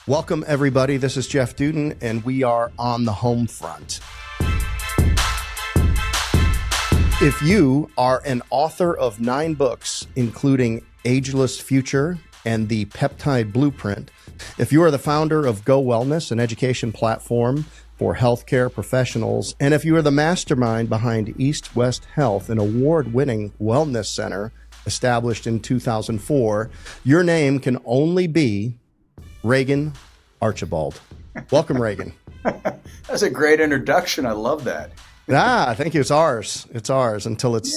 Welcome, everybody. This is Jeff Duden, and we are on the Homefront. If you are an author of 9 books, including Ageless Future and the Peptide Blueprint, if you are the founder of Go Wellness, an education platform for healthcare professionals, and if you are the mastermind behind EastWest Health, an award-winning wellness center established in 2004, your name can only be Regan Archibald. Welcome, Regan. That's a great introduction. I love that. I think it's ours. It's ours until it's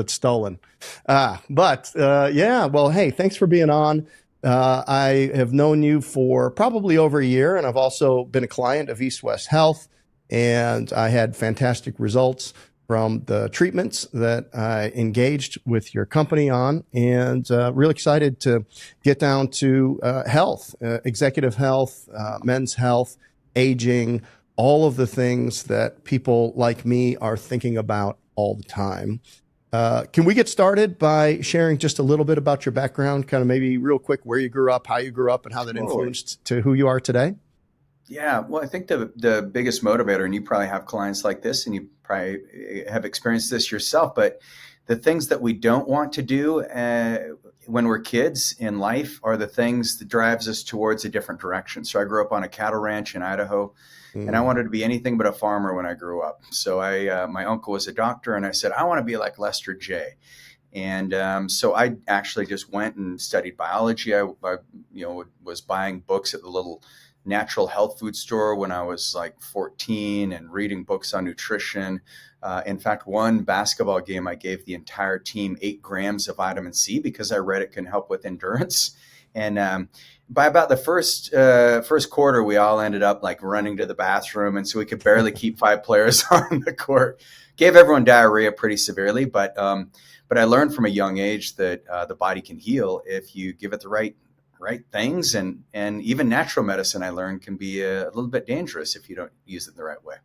stolen. Well, hey, thanks for being on. I have known you for probably over a year, and I've also been a client of EastWest Health, and I had fantastic results from the treatments that I engaged with your company on, and really excited to get down to health, executive health, men's health, aging, all of the things that people like me are thinking about all the time. Can we get started by sharing just a little bit about your background, kind of maybe real quick, where you grew up, how you grew up, and how that influenced to who you are today? Yeah, well, I think the biggest motivator, and you probably have clients like this, and you probably have experienced this yourself, but the things that we don't want to do when we're kids in life are the things that drives us towards a different direction. So I grew up on a cattle ranch in Idaho, and I wanted to be anything but a farmer when I grew up. So my uncle was a doctor, and I said, I want to be like Lester J. And so I actually just went and studied biology. I was buying books at the little natural health food store when I was like 14 and reading books on nutrition. In fact, one basketball game, I gave the entire team 8 grams of vitamin C because I read it can help with endurance. And by about the first quarter, we all ended up like running to the bathroom. And so we could barely keep 5 players on the court. Gave everyone diarrhea pretty severely. But I learned from a young age that the body can heal if you give it the right things, and even natural medicine I learned can be a little bit dangerous if you don't use it the right way.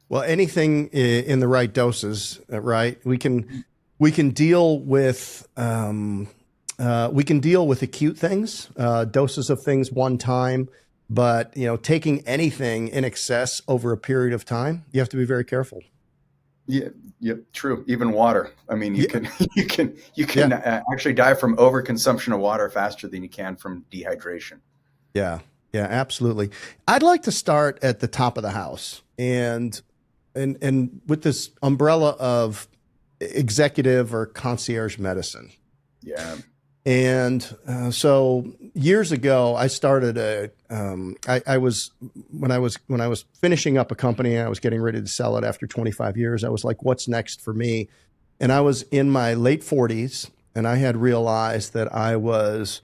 Well, anything in the right doses, right? We can deal with acute things, doses of things one time, but taking anything in excess over a period of time, you have to be very careful. Yeah, true. Even water. I mean, you can actually die from overconsumption of water faster than you can from dehydration. Yeah, absolutely. I'd like to start at the top of the house and with this umbrella of executive or concierge medicine. Yeah. And so years ago, I started when I was finishing up a company, I was getting ready to sell it after 25 years. I was like, what's next for me? And I was in my late 40s, and I had realized that I was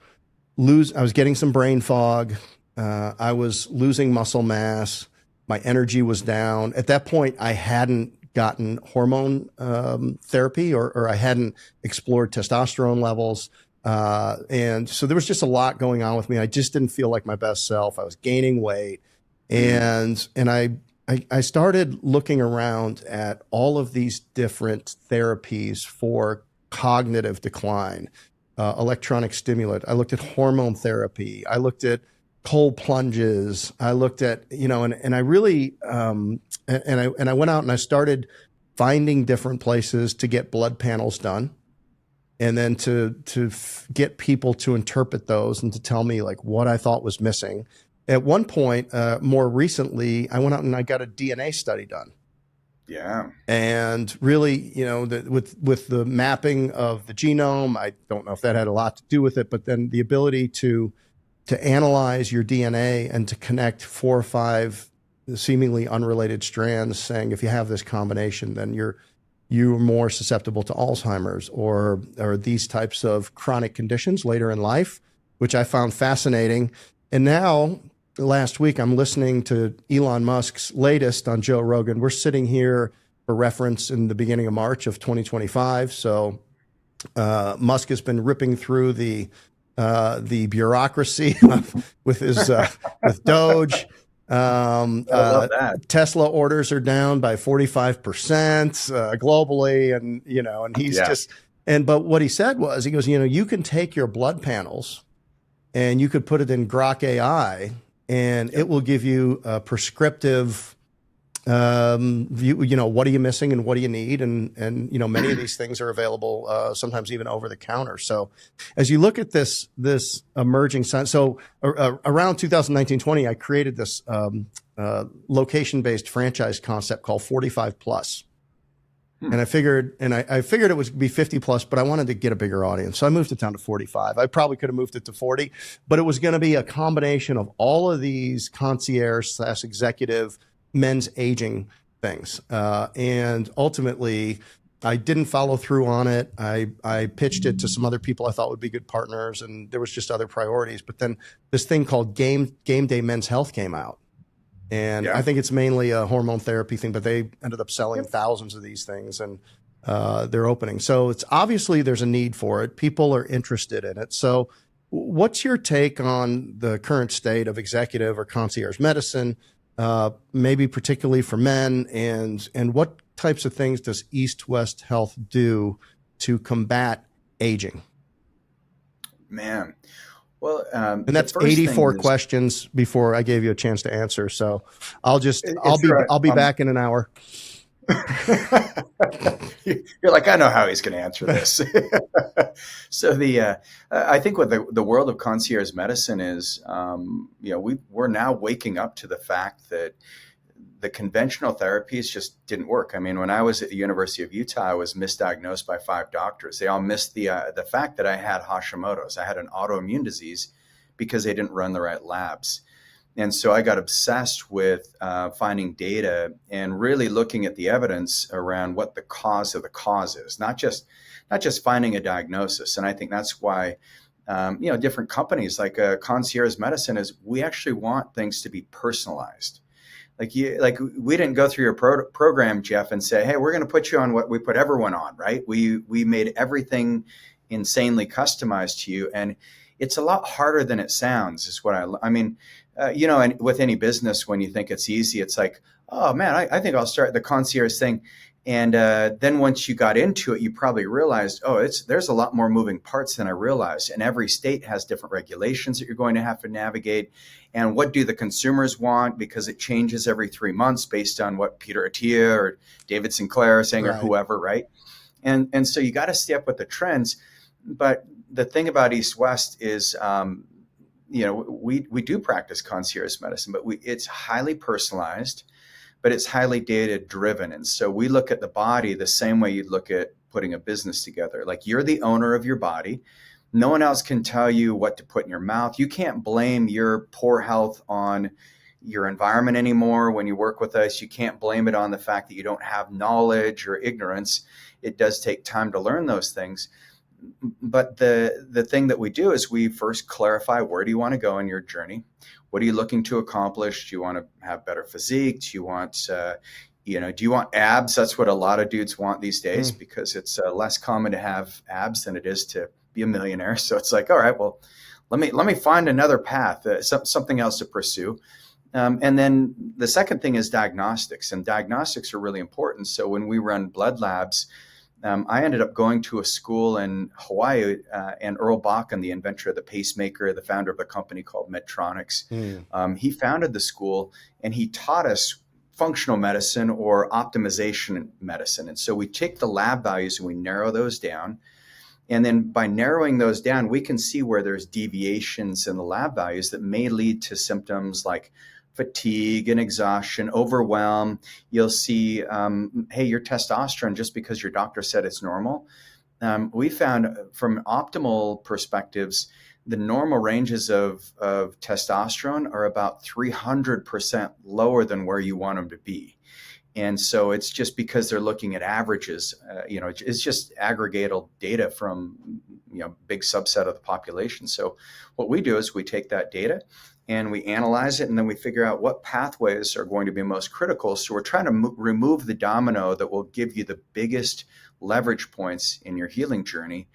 getting some brain fog. I was losing muscle mass. My energy was down. At that point, I hadn't gotten hormone therapy, or I hadn't explored testosterone levels. And so there was just a lot going on with me. I just didn't feel like my best self. I was gaining weight, and I started looking around at all of these different therapies for cognitive decline, electronic stimulant. I looked at hormone therapy. I looked at cold plunges. I looked at, and I really, and I went out and I started finding different places to get blood panels done. And then to get people to interpret those and to tell me like what I thought was missing. At one point, more recently, I went out and I got a DNA study done. Yeah. And really, with the mapping of the genome, I don't know if that had a lot to do with it, but then the ability to analyze your DNA and to connect 4 or 5 seemingly unrelated strands, saying if you have this combination, then you're more susceptible to Alzheimer's or these types of chronic conditions later in life, which I found fascinating. And now, last week, I'm listening to Elon Musk's latest on Joe Rogan. We're sitting here for reference in the beginning of March of 2025. So Musk has been ripping through the bureaucracy with his with Doge. I love that. Tesla orders are down by 45% globally, and he's but what he said was, he goes, you can take your blood panels and you could put it in Grok AI and it will give you a prescriptive what are you missing and what do you need? And many of these things are available, sometimes even over the counter. So as you look at this emerging science, so around 2019-20, I created this location-based franchise concept called 45 plus. And I figured it would be 50 plus, but I wanted to get a bigger audience. So I moved it down to 45. I probably could have moved it to 40, but it was going to be a combination of all of these concierge / executive men's aging things. And ultimately I didn't follow through on it. I pitched it to some other people I thought would be good partners, and there was just other priorities. But then this thing called Game Day Men's Health came out. And I think it's mainly a hormone therapy thing, but they ended up selling thousands of these things, and they're opening. So it's obviously there's a need for it. People are interested in it. So what's your take on the current state of executive or concierge medicine, maybe particularly for men, and what types of things does EastWest Health do to combat aging? Man. Well, and that's 84 questions before I gave you a chance to answer. So I'll be back in an hour. You're like, I know how he's going to answer this. So I think what the world of concierge medicine is, we're now waking up to the fact that the conventional therapies just didn't work. I mean, when I was at the University of Utah, I was misdiagnosed by 5 doctors. They all missed the fact that I had Hashimoto's. I had an autoimmune disease because they didn't run the right labs. And so I got obsessed with finding data and really looking at the evidence around what the cause of the cause is, not just finding a diagnosis. And I think that's why different companies like concierge medicine is we actually want things to be personalized. Like we didn't go through your program, Jeff, and say, hey, we're going to put you on what we put everyone on, right? We made everything insanely customized to you, and it's a lot harder than it sounds. Is what I mean. And with any business, when you think it's easy, it's like, oh man, I think I'll start the concierge thing. And then once you got into it, you probably realized, there's a lot more moving parts than I realized. And every state has different regulations that you're going to have to navigate. And what do the consumers want? Because it changes every 3 months based on what Peter Attia or David Sinclair are saying, or whoever, right? And so you got to stay up with the trends. But the thing about EastWest is, we do practice concierge medicine, but it's highly personalized, but it's highly data driven. And so we look at the body the same way you'd look at putting a business together. Like, you're the owner of your body. No one else can tell you what to put in your mouth. You can't blame your poor health on your environment anymore. When you work with us, you can't blame it on the fact that you don't have knowledge or ignorance. It does take time to learn those things. But the thing that we do is we first clarify, where do you want to go in your journey? What are you looking to accomplish? Do you want to have better physique? Do you want, do you want abs? That's what a lot of dudes want these days, because it's less common to have abs than it is to be a millionaire. So it's like, all right, well, let me find another path, something else to pursue. And then the second thing is diagnostics, and diagnostics are really important. So when we run blood labs, I ended up going to a school in Hawaii, and Earl Bakken, the inventor of the pacemaker, the founder of a company called Medtronics, he founded the school, and he taught us functional medicine or optimization medicine. And so we take the lab values and we narrow those down. And then by narrowing those down, we can see where there's deviations in the lab values that may lead to symptoms like fatigue and exhaustion, overwhelm. You'll see, hey, your testosterone, just because your doctor said it's normal. We found from optimal perspectives, the normal ranges of testosterone are about 300% lower than where you want them to be. And so it's just because they're looking at averages, it's just aggregated data from, big subset of the population. So what we do is we take that data and we analyze it, and then we figure out what pathways are going to be most critical. So we're trying to remove the domino that will give you the biggest leverage points in your healing journey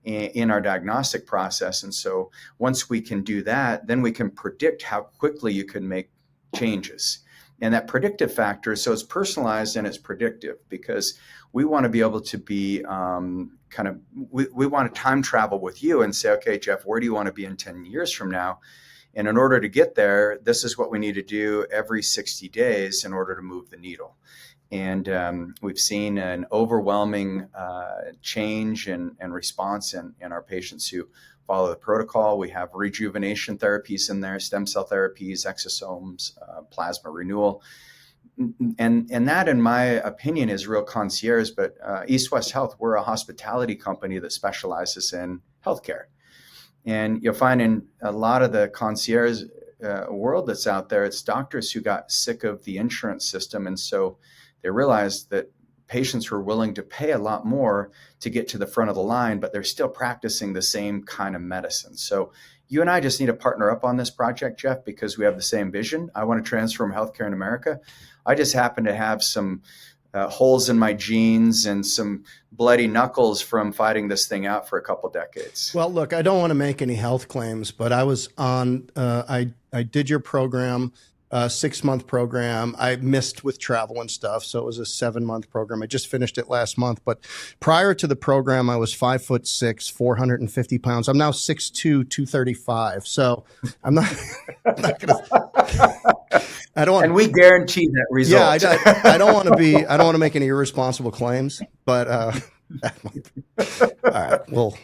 in our diagnostic process. And so once we can do that, then we can predict how quickly you can make changes. And that predictive factor, so it's personalized and it's predictive, because we want to be able to be we want to time travel with you and say, okay, Jeff, where do you want to be in 10 years from now? And in order to get there, this is what we need to do every 60 days in order to move the needle. And we've seen an overwhelming change and response in our patients who follow the protocol. We have rejuvenation therapies in there, stem cell therapies, exosomes, plasma renewal. And that, in my opinion, is real concierge. But EastWest Health, we're a hospitality company that specializes in healthcare. And you'll find in a lot of the concierge world that's out there, it's doctors who got sick of the insurance system. And so they realized that patients were willing to pay a lot more to get to the front of the line, but they're still practicing the same kind of medicine. So you and I just need to partner up on this project, Jeff, because we have the same vision. I want to transform healthcare in America. I just happen to have some holes in my genes and some bloody knuckles from fighting this thing out for a couple decades. Well, look, I don't want to make any health claims, but I was on, I did your program, 6-month program. I missed with travel and stuff. So it was a 7-month program. I just finished it last month. But prior to the program, I was 5'6", 450 pounds. I'm now 6'2", 235. So I'm not, I'm not going to. I don't. And we guarantee that result. Yeah, I don't want to be. I don't want to make any irresponsible claims. But all right. Well,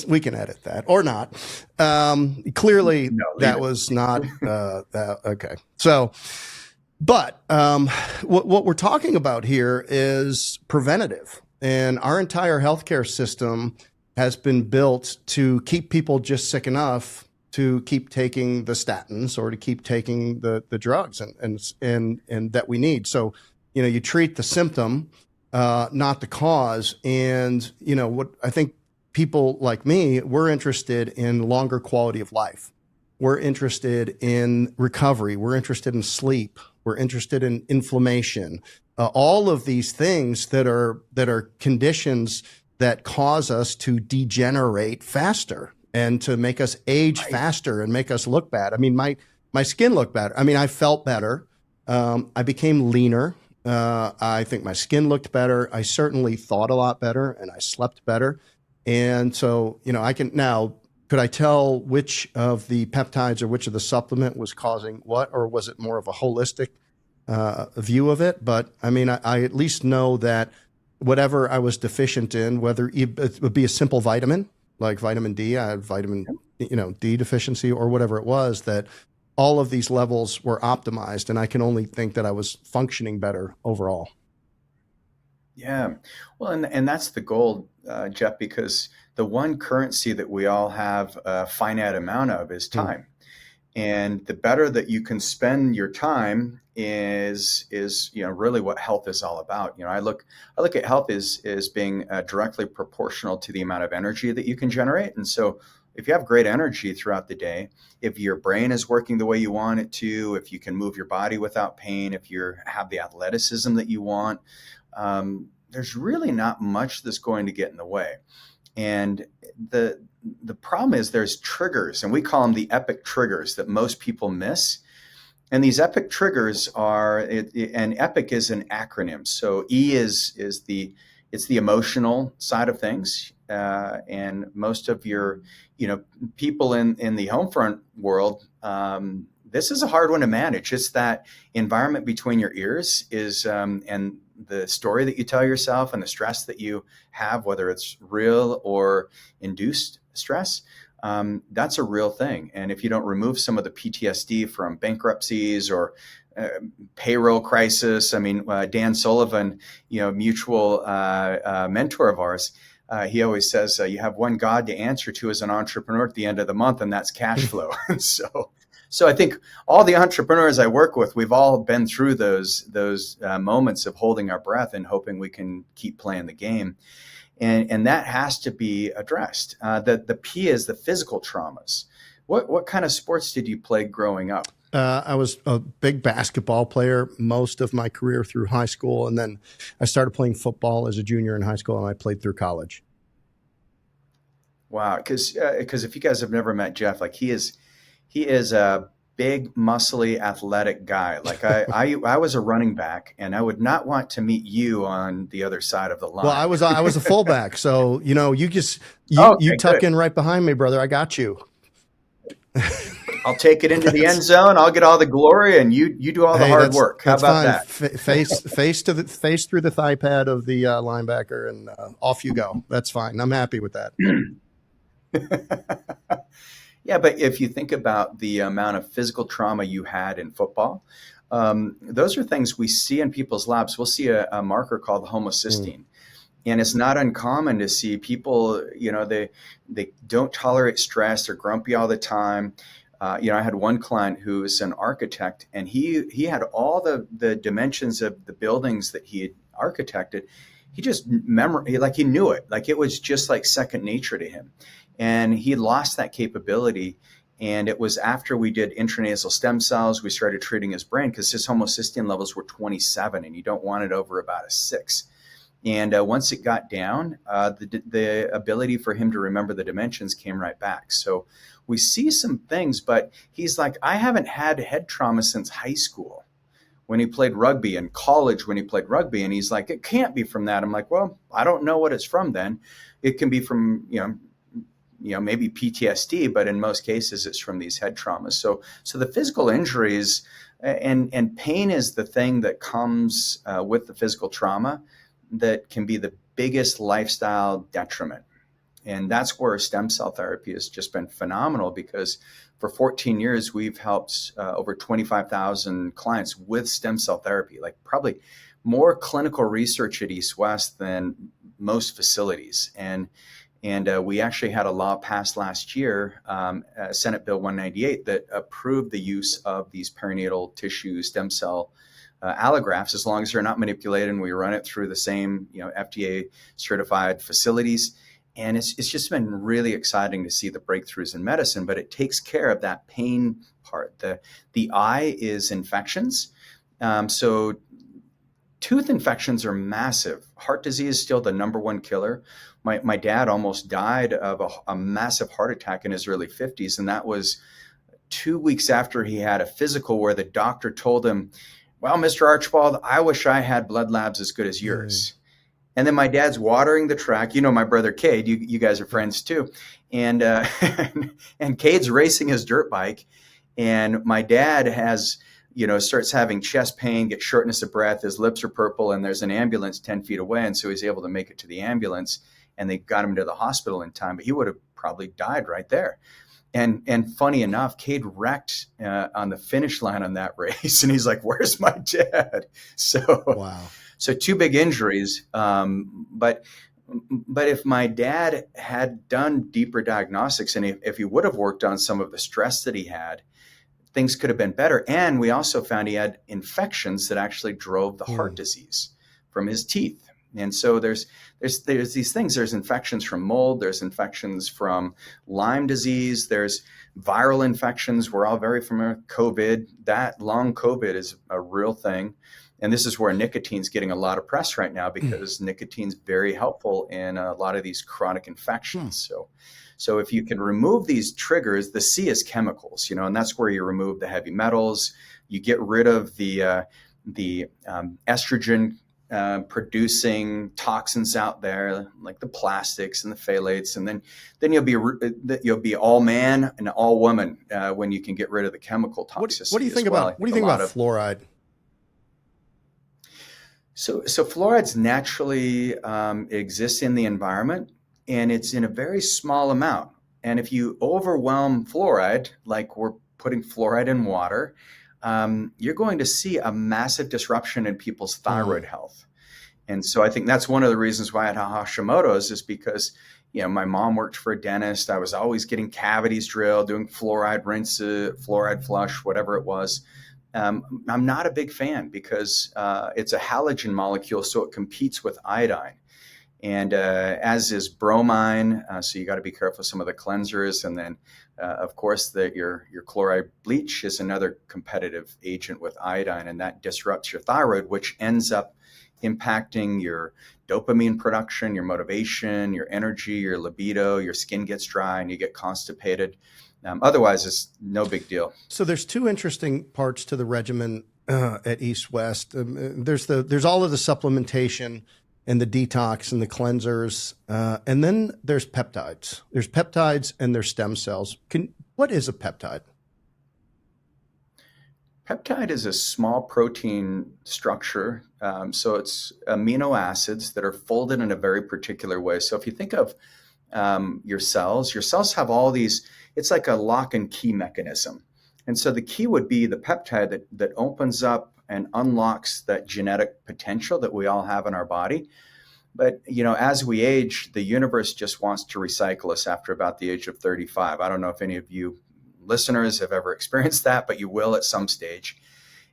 we can edit that or not. Clearly, no, that was not okay. So, but what we're talking about here is preventative, and our entire healthcare system has been built to keep people just sick enough to keep taking the statins or to keep taking the drugs and that we need. So, you treat the symptom, not the cause. And, what I think people like me, we're interested in longer quality of life. We're interested in recovery. We're interested in sleep. We're interested in inflammation. All of these things that are conditions that cause us to degenerate faster and to make us age faster and make us look bad. I mean, my skin looked better. I mean, I felt better. I became leaner. I think my skin looked better. I certainly thought a lot better, and I slept better. And so, I can now, could I tell which of the peptides or which of the supplement was causing what, or was it more of a holistic view of it? But I mean, I at least know that whatever I was deficient in, whether it would be a simple vitamin, like vitamin D, I had vitamin, D deficiency or whatever it was, that all of these levels were optimized, and I can only think that I was functioning better overall. Yeah. Well, and that's the goal, Jeff, because the one currency that we all have a finite amount of is time. And the better that you can spend your time is really what health is all about. I look at health as being directly proportional to the amount of energy that you can generate. And so if you have great energy throughout the day, if your brain is working the way you want it to, if you can move your body without pain, if you have the athleticism that you want, there's really not much that's going to get in the way. And the problem is there's triggers, and we call them the epic triggers that most people miss. And these epic triggers are, and epic is an acronym. So E is it's the emotional side of things. And most of your, people in the Homefront world, this is a hard one to manage. It's that environment between your ears is, and the story that you tell yourself and the stress that you have, whether it's real or induced stress, that's a real thing. And if you don't remove some of the PTSD from bankruptcies or payroll crisis, I mean, Dan Sullivan, mutual mentor of ours, he always says you have one God to answer to as an entrepreneur at the end of the month, and that's cash flow. So I think all the entrepreneurs I work with, we've all been through those moments of holding our breath and hoping we can keep playing the game. And that has to be addressed. The P is the physical traumas. What kind of sports did you play growing up? I was a big basketball player most of my career through high school. And then I started playing football as a junior in high school, and I played through college. Wow. Because if you guys have never met Jeff, like he is a big, muscly, athletic guy. Like I was a running back, and I would not want to meet you on the other side of the line. Well, I was a fullback. So, you tuck in right behind me, brother. I got you. I'll take it into the end zone. I'll get all the glory, and you do all the hard work. How about that? Face through the thigh pad of the linebacker, and off you go. That's fine. I'm happy with that. Yeah, but if you think about the amount of physical trauma you had in football, those are things we see in people's labs. We'll see a marker called homocysteine. And it's not uncommon to see people, they don't tolerate stress. They're grumpy all the time. I had one client who is an architect, and he had all the dimensions of the buildings that he had architected. He just he knew it. Like it was just like second nature to him. And he lost that capability. And it was after we did intranasal stem cells, we started treating his brain because his homocysteine levels were 27, and you don't want it over about a 6. And once it got down, the ability for him to remember the dimensions came right back. So we see some things, but he's like, I haven't had head trauma since high school when he played rugby, and college when he played rugby. And he's like, it can't be from that. I'm like, well, I don't know what it's from then. It can be from, maybe PTSD, but in most cases it's from these head traumas. So the physical injuries and pain is the thing that comes with the physical trauma that can be the biggest lifestyle detriment. And that's where stem cell therapy has just been phenomenal, because for 14 years, we've helped over 25,000 clients with stem cell therapy, like probably more clinical research at EastWest than most facilities. And we actually had a law passed last year, Senate Bill 198, that approved the use of these perinatal tissue stem cell allografts, as long as they're not manipulated, and we run it through the same, FDA certified facilities. And it's just been really exciting to see the breakthroughs in medicine, but it takes care of that pain part. The eye is infections. So tooth infections are massive. Heart disease is still the number one killer. My dad almost died of a massive heart attack in his early 50s. And that was 2 weeks after he had a physical where the doctor told him, well, Mr. Archibald, I wish I had blood labs as good as yours. And then my dad's watering the track. My brother Cade, you guys are friends too. And and Cade's racing his dirt bike. And my dad has, starts having chest pain, gets shortness of breath, his lips are purple, and there's an ambulance 10 feet away. And so he's able to make it to the ambulance, and they got him to the hospital in time, but he would have probably died right there. And funny enough, Cade wrecked on the finish line on that race. And he's like, where's my dad? So, wow. So 2 big injuries. But if my dad had done deeper diagnostics, and if he would have worked on some of the stress that he had, things could have been better. And we also found he had infections that actually drove the heart disease from his teeth. And so there's these things. There's infections from mold. There's infections from Lyme disease. There's viral infections. We're all very familiar with COVID. That long COVID is a real thing. And this is where nicotine's getting a lot of press right now, because nicotine's very helpful in a lot of these chronic infections. So if you can remove these triggers, the C is chemicals, and that's where you remove the heavy metals. You get rid of the estrogen producing toxins out there, like the plastics and the phthalates, and then you'll be all man and all woman when you can get rid of the chemical toxicity. What do you think about fluoride? So fluorides naturally exist in the environment, and it's in a very small amount. And if you overwhelm fluoride, like we're putting fluoride in water, you're going to see a massive disruption in people's thyroid health. And so I think that's one of the reasons why I had Hashimoto's, is because, my mom worked for a dentist. I was always getting cavities drilled, doing fluoride rinse, fluoride flush, whatever it was. I'm not a big fan because it's a halogen molecule, so it competes with iodine. And as is bromine, so you got to be careful with some of the cleansers. And then, of course, your chloride bleach is another competitive agent with iodine, and that disrupts your thyroid, which ends up impacting your dopamine production, your motivation, your energy, your libido, your skin gets dry, and you get constipated. Otherwise, it's no big deal. So there's 2 interesting parts to the regimen at EastWest. There's all of the supplementation and the detox and the cleansers, and then there's peptides. There's peptides and there's stem cells. What is a peptide? Peptide is a small protein structure. So it's amino acids that are folded in a very particular way. So if you think of your cells have all these, it's like a lock and key mechanism. And so the key would be the peptide that opens up and unlocks that genetic potential that we all have in our body. But, as we age, the universe just wants to recycle us after about the age of 35. I don't know if any of you listeners have ever experienced that, but you will at some stage.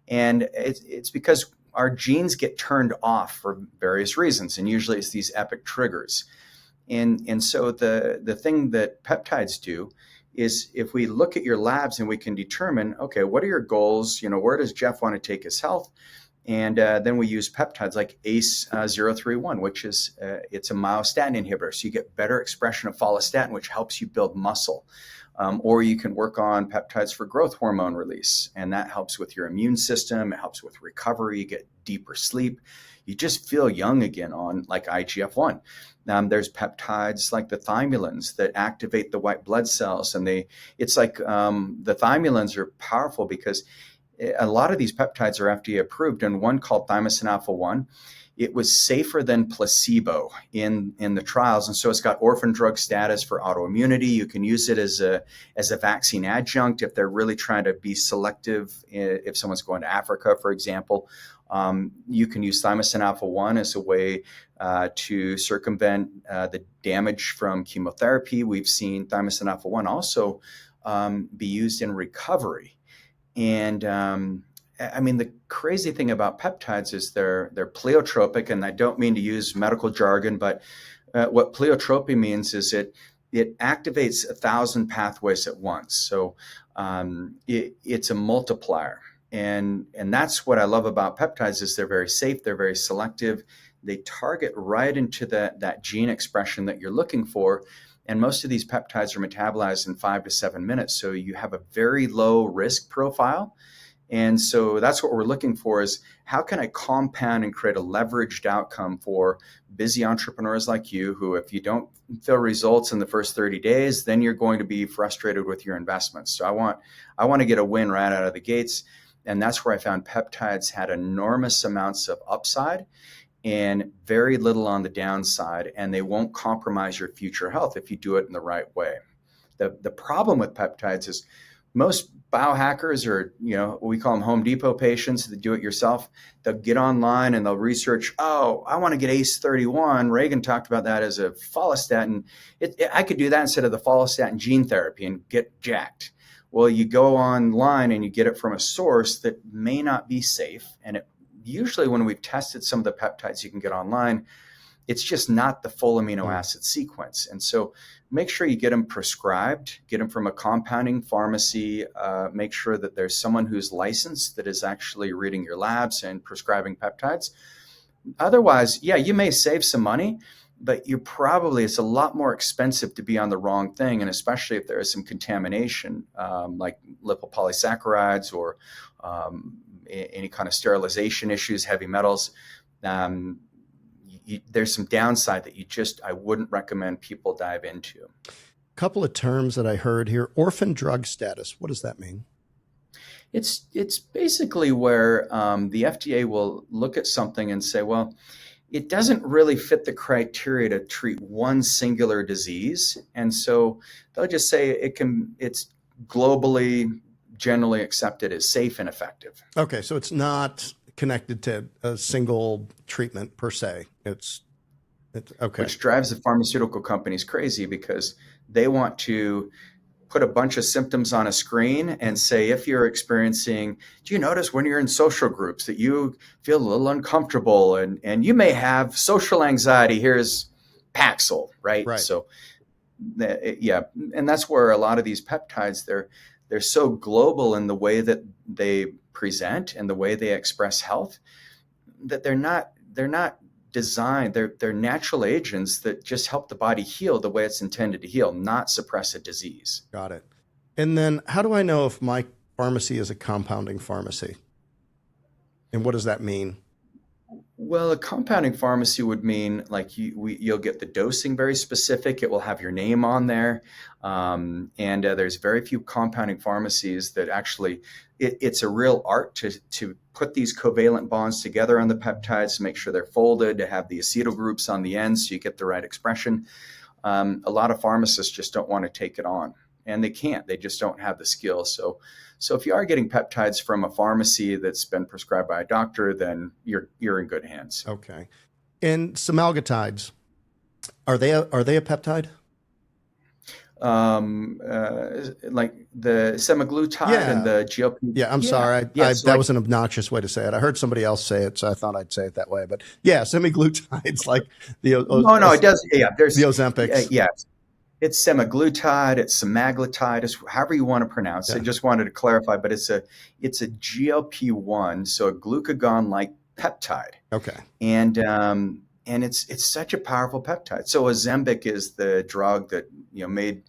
And it's because our genes get turned off for various reasons. And usually it's these epic triggers. And so the thing that peptides do is if we look at your labs and we can determine, okay, what are your goals? Where does Jeff want to take his health? And then we use peptides like ACE-031, which is it's a myostatin inhibitor. So you get better expression of follistatin, which helps you build muscle. Or you can work on peptides for growth hormone release, and that helps with your immune system. It helps with recovery. You get deeper sleep. You just feel young again on like IGF-1. There's peptides like the thymulins that activate the white blood cells, and it's like the thymulins are powerful because a lot of these peptides are FDA approved, and one called thymosin alpha-1, it was safer than placebo in the trials. And so it's got orphan drug status for autoimmunity. You can use it as a vaccine adjunct if they're really trying to be selective. If someone's going to Africa, for example, you can use thymosin alpha-1 as a way to circumvent the damage from chemotherapy. We've seen thymosin alpha-1 also be used in recovery. And the crazy thing about peptides is they're pleiotropic, and I don't mean to use medical jargon, but what pleiotropy means is it activates 1,000 pathways at once. So it's a multiplier, and that's what I love about peptides is they're very safe, they're very selective, they target right into that gene expression that you're looking for. And most of these peptides are metabolized in 5 to 7 minutes. So you have a very low risk profile. And so that's what we're looking for is how can I compound and create a leveraged outcome for busy entrepreneurs like you who, if you don't feel results in the first 30 days, then you're going to be frustrated with your investments. So I want to get a win right out of the gates. And that's where I found peptides had enormous amounts of upside and very little on the downside, and they won't compromise your future health if you do it in the right way. The problem with peptides is most biohackers, or we call them Home Depot patients that do it yourself, they'll get online and they'll research, I want to get ACE-31. Regan talked about that as a follistatin. I could do that instead of the follistatin gene therapy and get jacked. Well, you go online and you get it from a source that may not be safe, and usually when we've tested some of the peptides you can get online, it's just not the full amino acid sequence. And so make sure you get them prescribed, get them from a compounding pharmacy, make sure that there's someone who's licensed that is actually reading your labs and prescribing peptides. Otherwise, you may save some money, but it's a lot more expensive to be on the wrong thing. And especially if there is some contamination, like lipopolysaccharides or any kind of sterilization issues, heavy metals, there's some downside that I wouldn't recommend people dive into. A couple of terms that I heard here: orphan drug status. What does that mean? It's basically where the FDA will look at something and say, well, it doesn't really fit the criteria to treat one singular disease, and so they'll just say it's globally generally accepted as safe and effective. Okay, so it's not connected to a single treatment per se. It's okay. Which drives the pharmaceutical companies crazy because they want to put a bunch of symptoms on a screen and say, if you're experiencing, do you notice when you're in social groups that you feel a little uncomfortable and you may have social anxiety? Here's Paxil, right? So and that's where a lot of these peptides, they're so global in the way that they present and the way they express health that they're not designed. They're natural agents that just help the body heal the way it's intended to heal, not suppress a disease. Got it. And then how do I know if my pharmacy is a compounding pharmacy? And what does that mean? Well, a compounding pharmacy would mean like you'll get the dosing very specific. It will have your name on there. And there's very few compounding pharmacies that actually, it's a real art to put these covalent bonds together on the peptides to make sure they're folded, to have the acetyl groups on the end so you get the right expression. A lot of pharmacists just don't want to take it on, and they can't. They just don't have the skill. So if you are getting peptides from a pharmacy that's been prescribed by a doctor, then you're in good hands. Okay. And semaglutides, are they a peptide? Like the semaglutide and the GLP. Yeah, I'm sorry. That was an obnoxious way to say it. I heard somebody else say it, so I thought I'd say it that way. But yeah, semaglutides, like the it does. Yeah, there's the Ozempics. Yeah, it's semaglutide, it's semaglutide, it's however you want to pronounce it. I just wanted to clarify, but it's a GLP-1, so a glucagon-like peptide. Okay. And it's such a powerful peptide. So Ozempic is the drug that made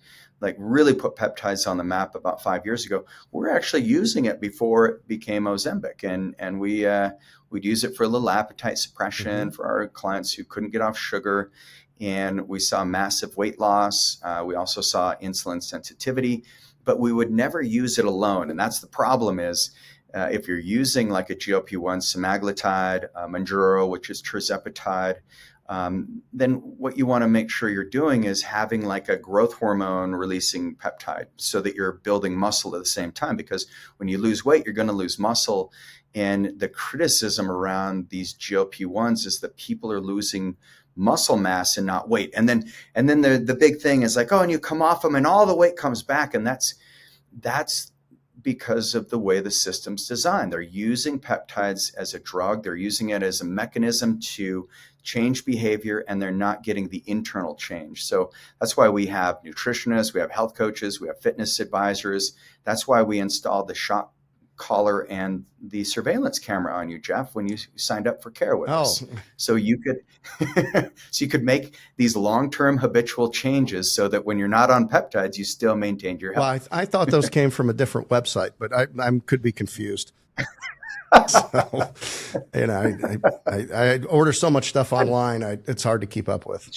really put peptides on the map about 5 years ago. We're actually using it before it became Ozempic, and we'd use it for a little appetite suppression for our clients who couldn't get off sugar. And we saw massive weight loss. We also saw insulin sensitivity, but we would never use it alone. And that's the problem is if you're using like a GLP-1 semaglutide, Mounjaro, which is tirzepatide, then what you want to make sure you're doing is having like a growth hormone releasing peptide so that you're building muscle at the same time. Because when you lose weight, you're going to lose muscle. And the criticism around these GLP-1s is that people are losing muscle mass and not weight. And then the big thing is like, oh, and you come off them and all the weight comes back. And that's because of the way the system's designed. They're using peptides as a drug. They're using it as a mechanism to change behavior, and they're not getting the internal change. So that's why we have nutritionists, we have health coaches, we have fitness advisors. That's why we installed the shock collar and the surveillance camera on you, Jeff, when you signed up for care with us. So you could make these long-term habitual changes so that when you're not on peptides, you still maintain your health. Well, I thought those came from a different website, but I could be confused. So, I order so much stuff online, it's hard to keep up with.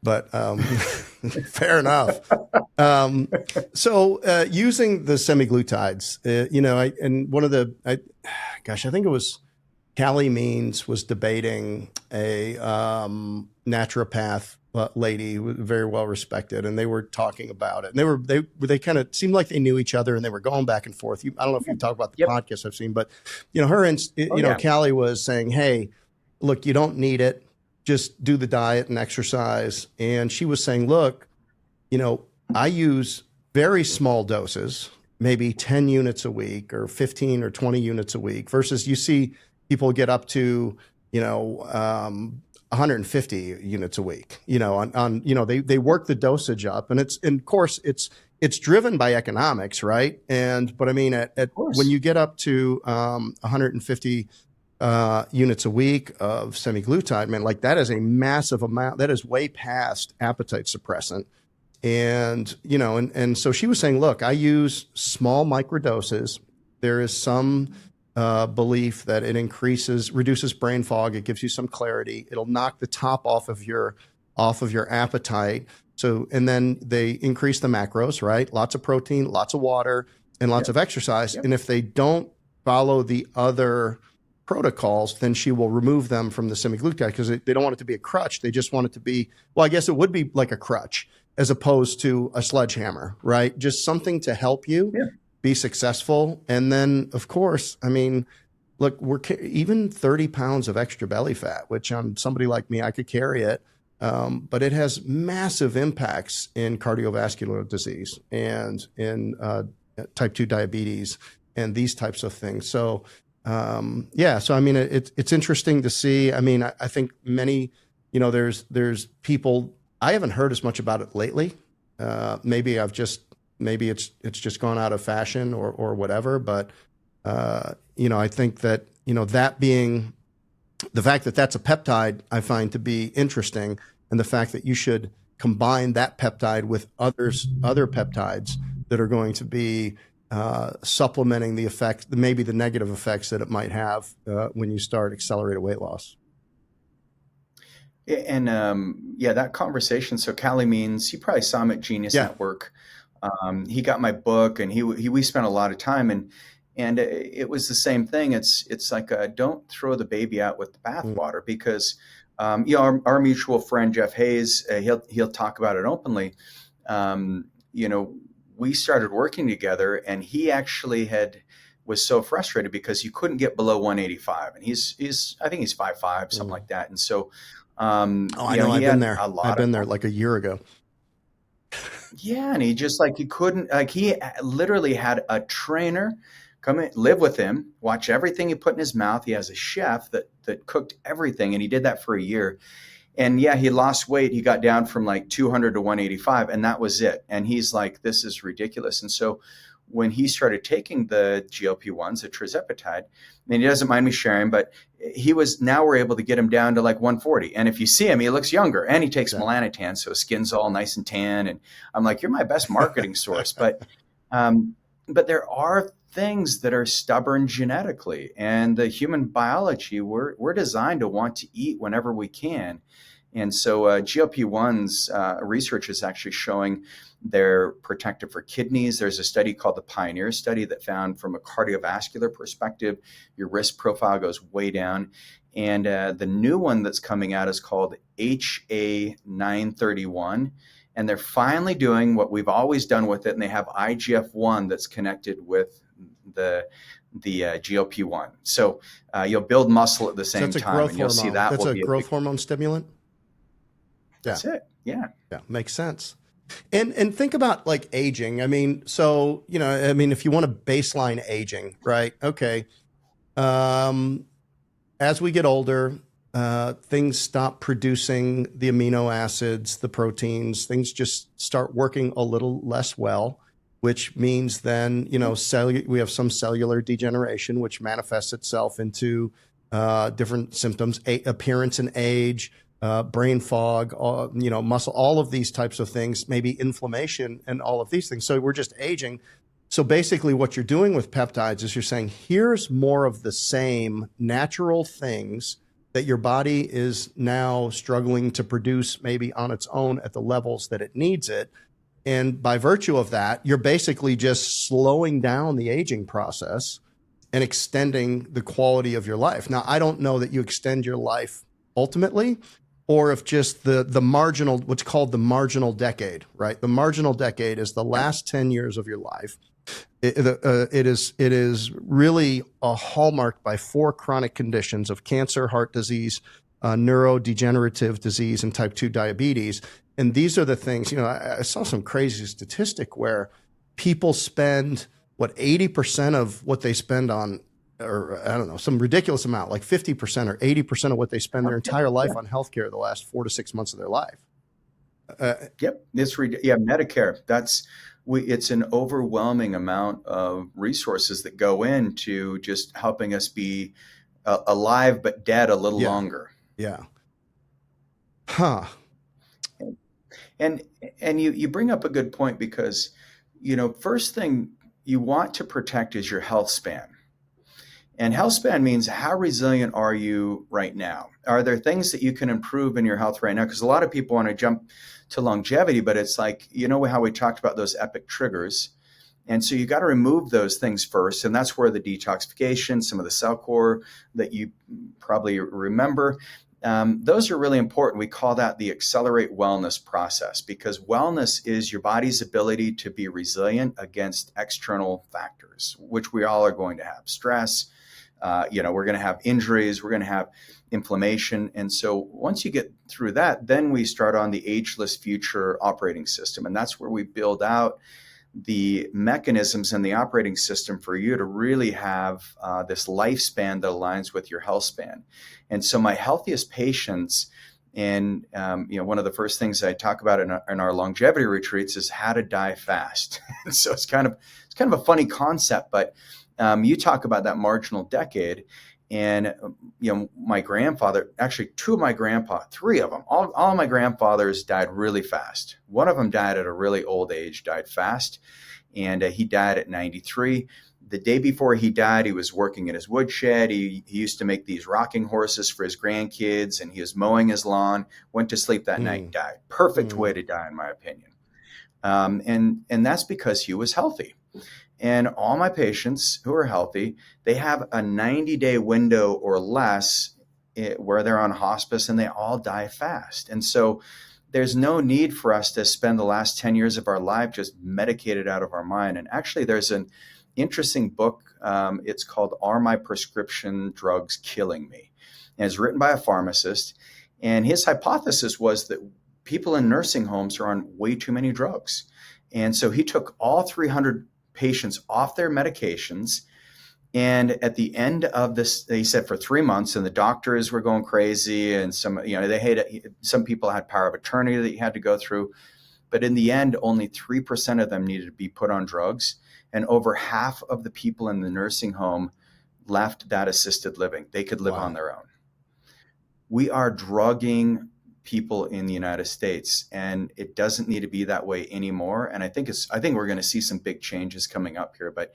But fair enough. So using the semaglutides, and one of I think it was Callie Means was debating a naturopath lady, very well respected, and they were talking about it. And they kind of seemed like they knew each other, and they were going back and forth. I don't know if you talk about the podcast I've seen, but Callie was saying, "Hey, look, you don't need it. Just do the diet and exercise." And she was saying, look, I use very small doses, maybe 10 units a week or 15 or 20 units a week, versus you see people get up to, 150 units a week, they work the dosage up, and of course it's driven by economics, right? But I mean, when you get up to 150 units a week of semaglutide, man, like that is a massive amount. That is way past appetite suppressant. And, and so she was saying, look, I use small microdoses. There is some belief that it reduces brain fog. It gives you some clarity. It'll knock the top off of your appetite. So, and then they increase the macros, right? Lots of protein, lots of water, and lots of exercise. And if they don't follow the other protocols, then she will remove them from the semaglutide, because they don't want it to be a crutch. They just want it to be, well, I guess it would be like a crutch as opposed to a sledgehammer, right? Just something to help you be successful. And then, of course, I mean, look, even 30 pounds of extra belly fat, which on somebody like me, I could carry it. But it has massive impacts in cardiovascular disease and in type 2 diabetes and these types of things. So, so I mean, it's interesting to see. I mean, I think many, there's people, I haven't heard as much about it lately. Maybe it's just gone out of fashion or whatever. But, I think that, that being the fact that that's a peptide, I find to be interesting. And the fact that you should combine that peptide with other peptides that are going to be supplementing the effect, maybe the negative effects that it might have when you start accelerated weight loss. And yeah, that conversation. So Callie Means, you probably saw him at Genius Yeah. Network. He got my book, and we spent a lot of time, and it was the same thing. It's like don't throw the baby out with the Mm. bathwater, because our mutual friend Jeff Hayes, he'll talk about it openly. You know, we started working together, and he actually was so frustrated because he couldn't get below 185, and he's I think he's 5'5", something Mm. like that, and so Oh, I know. he I've been had there. a I've lot of. been there like a year ago. Yeah, and he just like he couldn't like he literally had a trainer come in, live with him, watch everything he put in his mouth. He has a chef that cooked everything, and he did that for a year. And yeah, he lost weight. He got down from like 200 to 185, and that was it. And he's like, this is ridiculous. And so when he started taking the GLP-1s, the trizepatide, and he doesn't mind me sharing, but now we're able to get him down to like 140. And if you see him, he looks younger, and he takes Yeah. melanotan, so his skin's all nice and tan. And I'm like, you're my best marketing source. Um, but there are things that are stubborn genetically, and the human biology, we're designed to want to eat whenever we can. And so GLP-1s research is actually showing they're protective for kidneys. There's a study called the Pioneer study that found from a cardiovascular perspective, your risk profile goes way down. And the new one that's coming out is called HA931. And they're finally doing what we've always done with it. And they have IGF-1 that's connected with the GLP-1. So you'll build muscle at the So same that's a time, growth and you'll see hormone. that That's will a be a growth big. hormone stimulant. Yeah. That's it. Yeah. Yeah. Makes sense. And think about like aging. I mean, so, I mean, if you want to baseline aging, right? Okay. Um, as we get older, things stop producing the amino acids, the proteins, things just start working a little less well, which means then, we have some cellular degeneration, which manifests itself into different symptoms, appearance and age, brain fog, muscle, all of these types of things, maybe inflammation and all of these things. So we're just aging. So basically what you're doing with peptides is you're saying, here's more of the same natural things that your body is now struggling to produce maybe on its own at the levels that it needs it. And by virtue of that, you're basically just slowing down the aging process and extending the quality of your life. Now, I don't know that you extend your life ultimately, or if just the marginal, what's called the marginal decade, right? The marginal decade is the last 10 years of your life. It is really a hallmark by 4 chronic conditions of cancer, heart disease, neurodegenerative disease, and type 2 diabetes. And these are the things, I saw some crazy statistic where people spend 80% of what they spend on, or I don't know, some ridiculous amount, like 50% or 80% of what they spend their entire life on healthcare the last 4 to 6 months of their life. Yep. Medicare. It's an overwhelming amount of resources that go into just helping us be alive but dead a little longer. Yeah. Huh. And you bring up a good point, because first thing you want to protect is your health span. And health span means how resilient are you right now? Are there things that you can improve in your health right now? Because a lot of people want to jump to longevity, but it's like, how we talked about those epic triggers. And so you got to remove those things first. And that's where the detoxification, some of the cell core that you probably remember, those are really important. We call that the accelerate wellness process, because wellness is your body's ability to be resilient against external factors, which we all are going to have. Stress, we're going to have injuries, we're going to have inflammation. And so once you get through that, then we start on the ageless future operating system. And that's where we build out the mechanisms and the operating system for you to really have this lifespan that aligns with your health span. And so my healthiest patients, and one of the first things I talk about in our longevity retreats is how to die fast. So it's kind of a funny concept, but you talk about that marginal decade. And, my grandfather, actually three of them, all of my grandfathers died really fast. One of them died at a really old age, died fast. And he died at 93. the day before he died, he was working in his woodshed. He used to make these rocking horses for his grandkids, and he was mowing his lawn, went to sleep that night, died. Perfect way to die, in my opinion. And that's because he was healthy. And all my patients who are healthy, they have a 90-day window or less where they're on hospice, and they all die fast. And so there's no need for us to spend the last 10 years of our life just medicated out of our mind. And actually, there's an interesting book. It's called Are My Prescription Drugs Killing Me? And it's written by a pharmacist. And his hypothesis was that people in nursing homes are on way too many drugs. And so he took all 300 patients off their medications. And at the end of this, they said for 3 months, and the doctors were going crazy, and some people had power of attorney that you had to go through. But in the end, only 3% of them needed to be put on drugs. And over half of the people in the nursing home left that assisted living. They could live on their own. We are drugging people in the United States, and it doesn't need to be that way anymore. And I think we're going to see some big changes coming up here. But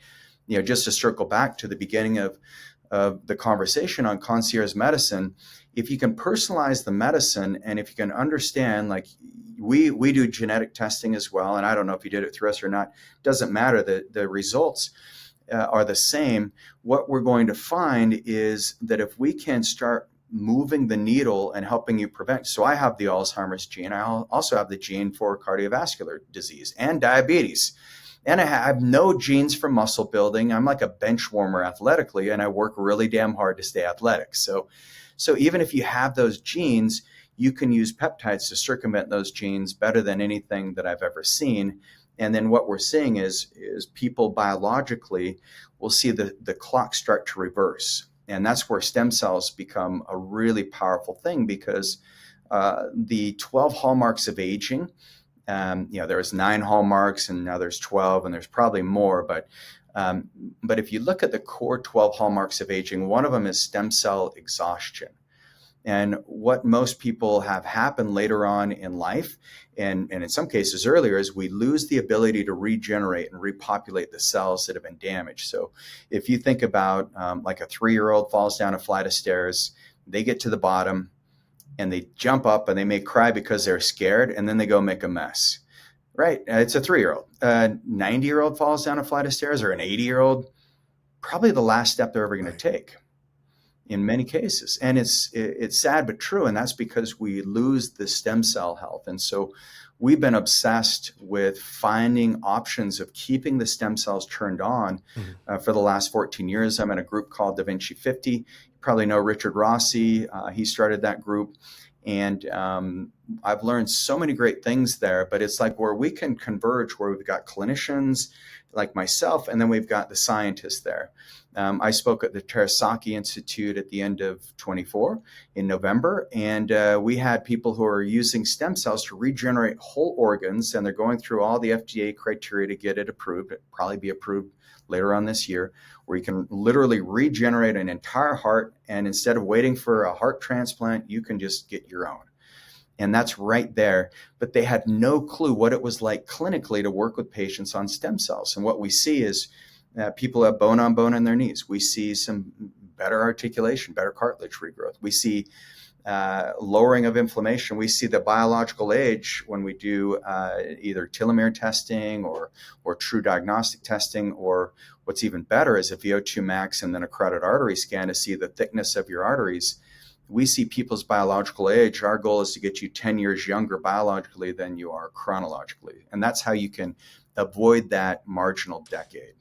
just to circle back to the beginning of the conversation on concierge medicine, if you can personalize the medicine, and if you can understand, like we do genetic testing as well, and I don't know if you did it through us or not, doesn't matter. The results are the same. What we're going to find is that if we can start moving the needle and helping you prevent. So I have the Alzheimer's gene. I also have the gene for cardiovascular disease and diabetes. And I have no genes for muscle building. I'm like a bench warmer athletically, and I work really damn hard to stay athletic. So even if you have those genes, you can use peptides to circumvent those genes better than anything that I've ever seen. And then what we're seeing is people biologically will see the clock start to reverse. And that's where stem cells become a really powerful thing, because the 12 hallmarks of aging, there's 9 hallmarks, and now there's 12, and there's probably more. But if you look at the core 12 hallmarks of aging, one of them is stem cell exhaustion. And what most people have happen later on in life, and in some cases earlier, is we lose the ability to regenerate and repopulate the cells that have been damaged. So if you think about like a 3-year-old falls down a flight of stairs, they get to the bottom and they jump up and they may cry because they're scared, and then they go make a mess. Right? It's a 3-year-old. A 90-year-old falls down a flight of stairs, or an 80-year-old, probably the last step they're ever going to take. In many cases. And it's sad but true, and that's because we lose the stem cell health. And so we've been obsessed with finding options of keeping the stem cells turned on for the last 14 years. I'm in a group called Da Vinci 50. You probably know Richard Rossi. He started that group. And I've learned so many great things there, but it's like where we can converge, where we've got clinicians like myself, and then we've got the scientists there. I spoke at the Terasaki Institute at the end of 24 in November, and we had people who are using stem cells to regenerate whole organs, and they're going through all the FDA criteria to get it approved. It'll probably be approved later on this year, where you can literally regenerate an entire heart, and instead of waiting for a heart transplant, you can just get your own. And that's right there. But they had no clue what it was like clinically to work with patients on stem cells. And what we see is people have bone on bone in their knees. We see some better articulation, better cartilage regrowth. We see lowering of inflammation. We see the biological age when we do either telomere testing or true diagnostic testing, or what's even better is a VO2 max and then a carotid artery scan to see the thickness of your arteries. We see people's biological age. Our goal is to get you 10 years younger biologically than you are chronologically. And that's how you can avoid that marginal decade.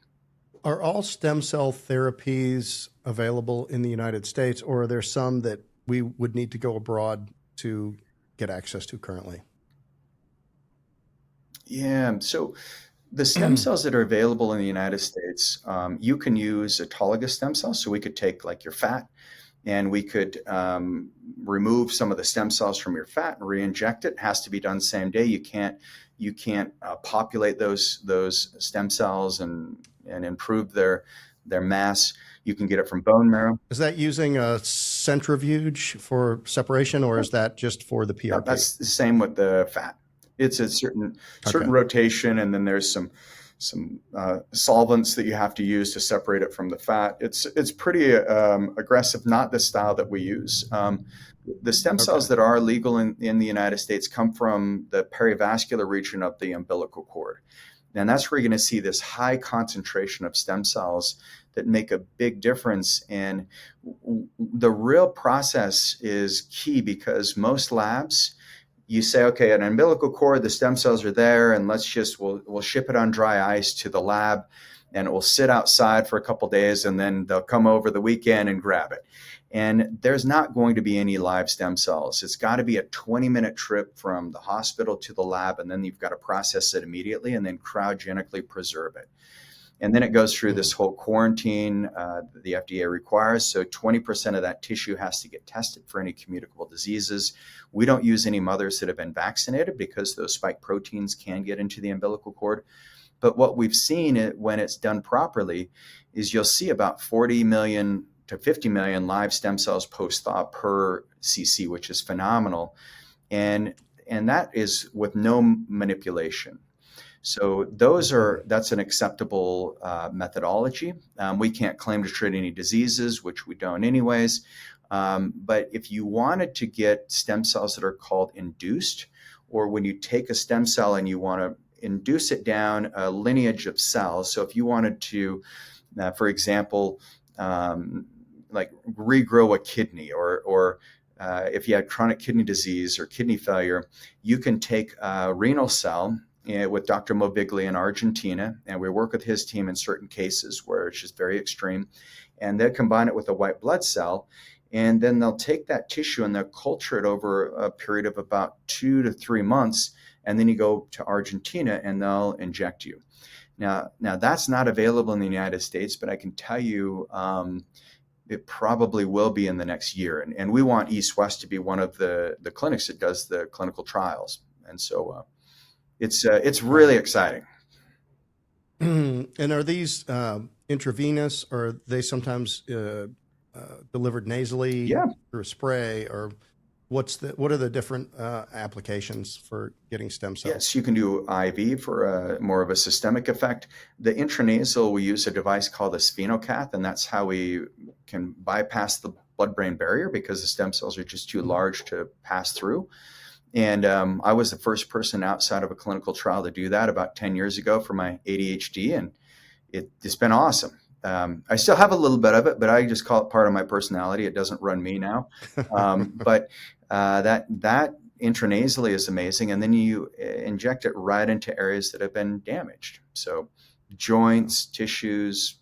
Are all stem cell therapies available in the United States, or are there some that we would need to go abroad to get access to currently? Yeah, so the stem cells that are available in the United States, you can use autologous stem cells. So we could take like your fat, and we could remove some of the stem cells from your fat and re-inject it. It has to be done same day. You can't populate those stem cells and improve their mass. You can get it from bone marrow. Is that using a centrifuge for separation, or is that just for the PRP? That's the same with the fat. It's a certain rotation, and then there's some some solvents that you have to use to separate it from the fat. It's pretty aggressive, not the style that we use. The stem cells that are legal in the United States come from the perivascular region of the umbilical cord. And that's where you're going to see this high concentration of stem cells that make a big difference. And the real process is key, because most labs, you say, okay, an umbilical cord, the stem cells are there, and we'll ship it on dry ice to the lab, and it will sit outside for a couple of days, and then they'll come over the weekend and grab it. And there's not going to be any live stem cells. It's got to be a 20-minute trip from the hospital to the lab, and then you've got to process it immediately and then cryogenically preserve it. And then it goes through this whole quarantine that the FDA requires. So 20% of that tissue has to get tested for any communicable diseases. We don't use any mothers that have been vaccinated, because those spike proteins can get into the umbilical cord. But what we've seen when it's done properly is you'll see about 40 million to 50 million live stem cells post-thaw per cc, which is phenomenal. And that is with no manipulation. So that's an acceptable methodology. We can't claim to treat any diseases, which we don't anyways. But if you wanted to get stem cells that are called induced, or when you take a stem cell and you want to induce it down a lineage of cells. So if you wanted to, for example, like regrow a kidney, or if you had chronic kidney disease or kidney failure, you can take a renal cell with Dr. Moviglia in Argentina, and we work with his team in certain cases where it's just very extreme, and they'll combine it with a white blood cell, and then they'll take that tissue and they'll culture it over a period of about 2 to 3 months, and then you go to Argentina and they'll inject you. Now that's not available in the United States, but I can tell you it probably will be in the next year. And we want EastWest to be one of the clinics that does the clinical trials. And so it's really exciting. And are these intravenous, or are they sometimes delivered nasally through a spray, or what are the different applications for getting stem cells? Yes, you can do IV for more of a systemic effect. The intranasal, we use a device called a sphenocath, and that's how we can bypass the blood-brain barrier, because the stem cells are just too large to pass through. And I was the first person outside of a clinical trial to do that about 10 years ago for my ADHD, and it's been awesome. I still have a little bit of it, but I just call it part of my personality. It doesn't run me now. But that intranasally is amazing. And then you inject it right into areas that have been damaged. So joints, tissues,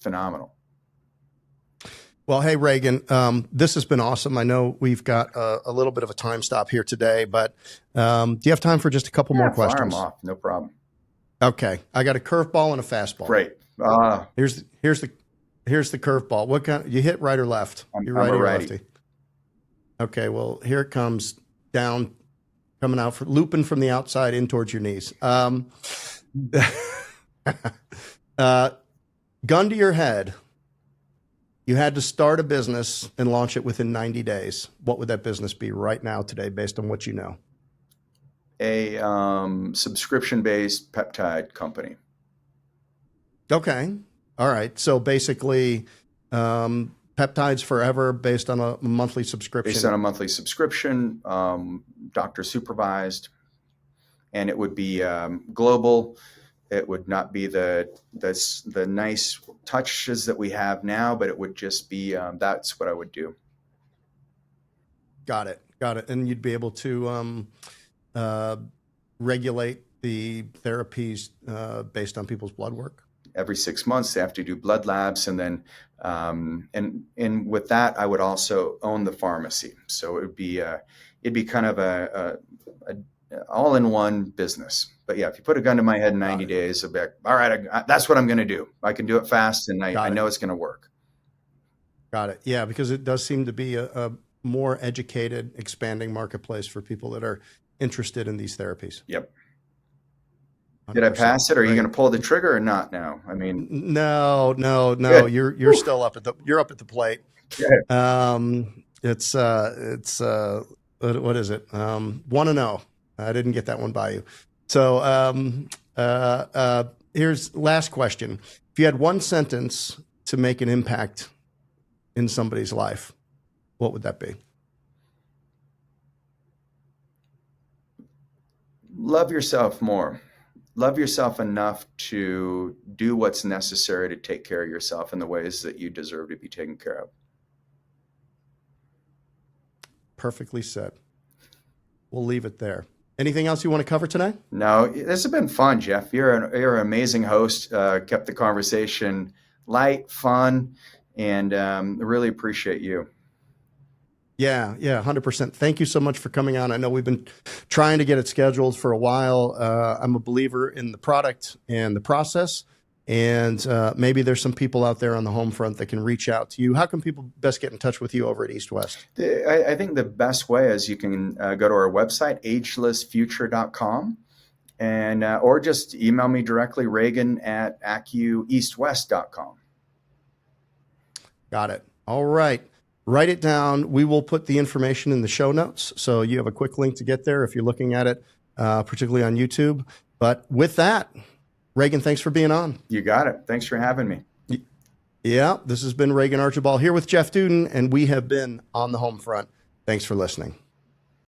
phenomenal. Well, hey, Regan, this has been awesome. I know we've got a little bit of a time stop here today, but do you have time for just a couple more questions? Fire them off. No problem. Okay. I got a curveball and a fastball. Great. Here's the curveball. What kind? You hit right or left? You're righty or lefty? Okay. Well, here it comes down, coming out, looping from the outside in towards your knees. Gun to your head. You had to start a business and launch it within 90 days. What would that business be right now today, based on what you know? A subscription-based peptide company. Okay. All right. So basically, peptides forever, based on a monthly subscription. Based on a monthly subscription, doctor supervised, and it would be global. It would not be the nice touches that we have now, but it would just be that's what I would do. Got it. And you'd be able to regulate the therapies based on people's blood work? Every 6 months, they have to do blood labs, and then and with that, I would also own the pharmacy. So it'd be kind of a all-in-one business. But yeah, if you put a gun to my head in 90 days, I'll be like, all right, that's what I'm going to do. I can do it fast, and I know it's going to work. Got it. Yeah, because it does seem to be a more educated, expanding marketplace for people that are interested in these therapies. Yep. Did I pass it? Are you going to pull the trigger or not now? I mean, no. Good. You're still up at the plate. Okay. It's what is it? 1-0. I didn't get that one by you. So Here's last question. If you had one sentence to make an impact in somebody's life, what would that be? Love yourself more. Love yourself enough to do what's necessary to take care of yourself in the ways that you deserve to be taken care of. Perfectly said. We'll leave it there. Anything else you want to cover tonight? No, this has been fun, Jeff. You're an amazing host. Kept the conversation light, fun, and I really appreciate you. Yeah, 100%. Thank you so much for coming on. I know we've been trying to get it scheduled for a while. I'm a believer in the product and the process, and maybe there's some people out there on the home front that can reach out to you. How can people best get in touch with you over at EastWest? I think the best way is you can go to our website, agelessfuture.com, and or just email me directly, Regan@acueastwest.com. Got it. All right. Write it down. We will put the information in the show notes, so you have a quick link to get there if you're looking at it, particularly on YouTube. But with that, Regan, thanks for being on. You got it. Thanks for having me. Yeah, this has been Regan Archibald here with Jeff Duden, and we have been On the Home Front. Thanks for listening.